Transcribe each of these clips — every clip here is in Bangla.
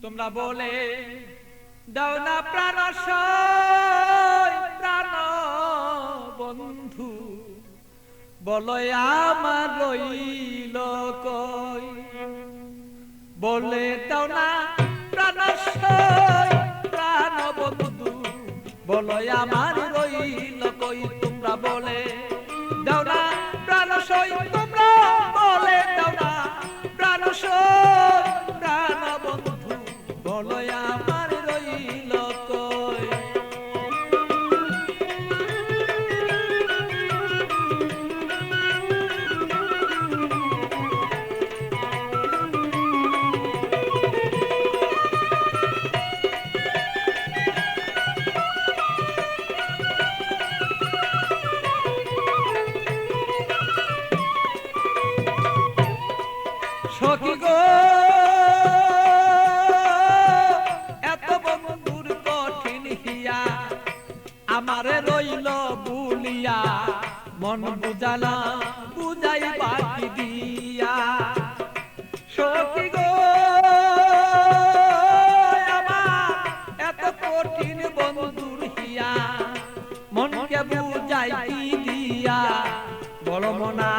তোমরা বলে দাও না প্রাণ প্রাণ বন্ধু, বলো আমার রইল কই। বলে দাও না প্রাণ প্রাণ বন্ধু, বলো আমার রইল কই। তোমরা বলে দাও না প্রাণ তোমরা বলে দাও না প্রাণ প্রাণ বন্ধু, বলো আমার রইল কই। সখী গো এত বন্ধুর কঠিন হিয়া, আমারে রইল বুলিয়া মন বুঝালা বুঝাই বাকি দিয়া। সখী গো আমার এত কঠিন বন্ধুর হিয়া, মনকে বুঝাই কি দিয়া। বল মনা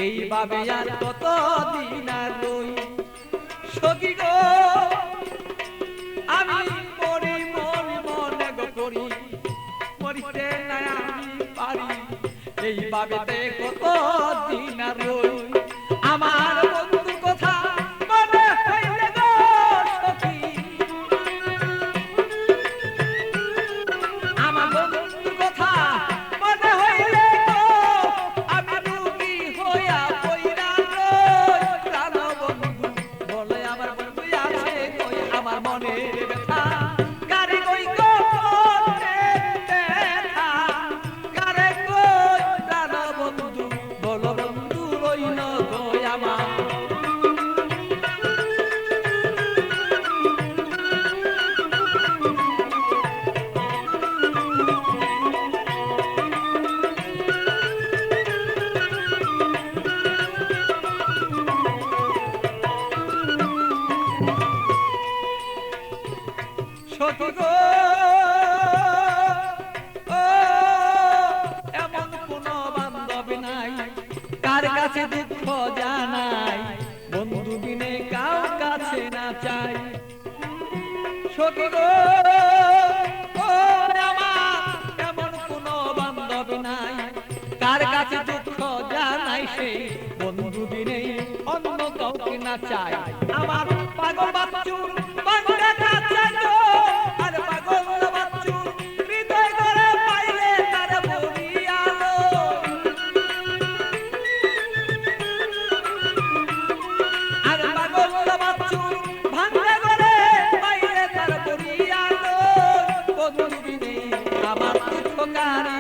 এইভাবে আর কত দিন আর রই। সখী গো আমি মরি মরি মনে গো করি, মরিতে না আমি পারি। এইভাবে কত দিন আর রই। আমার বন্ধুর কথা মনে হইলে গো সখী, আমার বন্ধুর কথা মনে হইলে গো আমি রুগী হইয়া পইরা রই। প্রাণ বন্ধু বলে আমার বন্ধু আছে কই, আমার মনের ব্যথা কারে কই গো ব্যথা কারে কই। প্রাণ বন্ধু বলো বন্ধু রইল কই আমার। সখী গো এমন কোন বান্ধব নাই কার কাছে দুঃখ জানাই, বন্ধু বিনে কার কাছে না চাই। সখী গো আমার এমন কোন বান্ধব নাই কার কাছে দুঃখ জানাই, সে বন্ধু বিনে অন্য কাউকে না চাই। আমার পাগল বাচ্চু বান্ধব চাই গো, আর পাগল বাচ্চু হৃদয় করে পাইলে তার বলিয়ালো। আর পাগল বাচ্চু ভাঙলে করে পাইলে তার বলিয়ালো। বন্ধু বিনে আমার দুঃখ কারি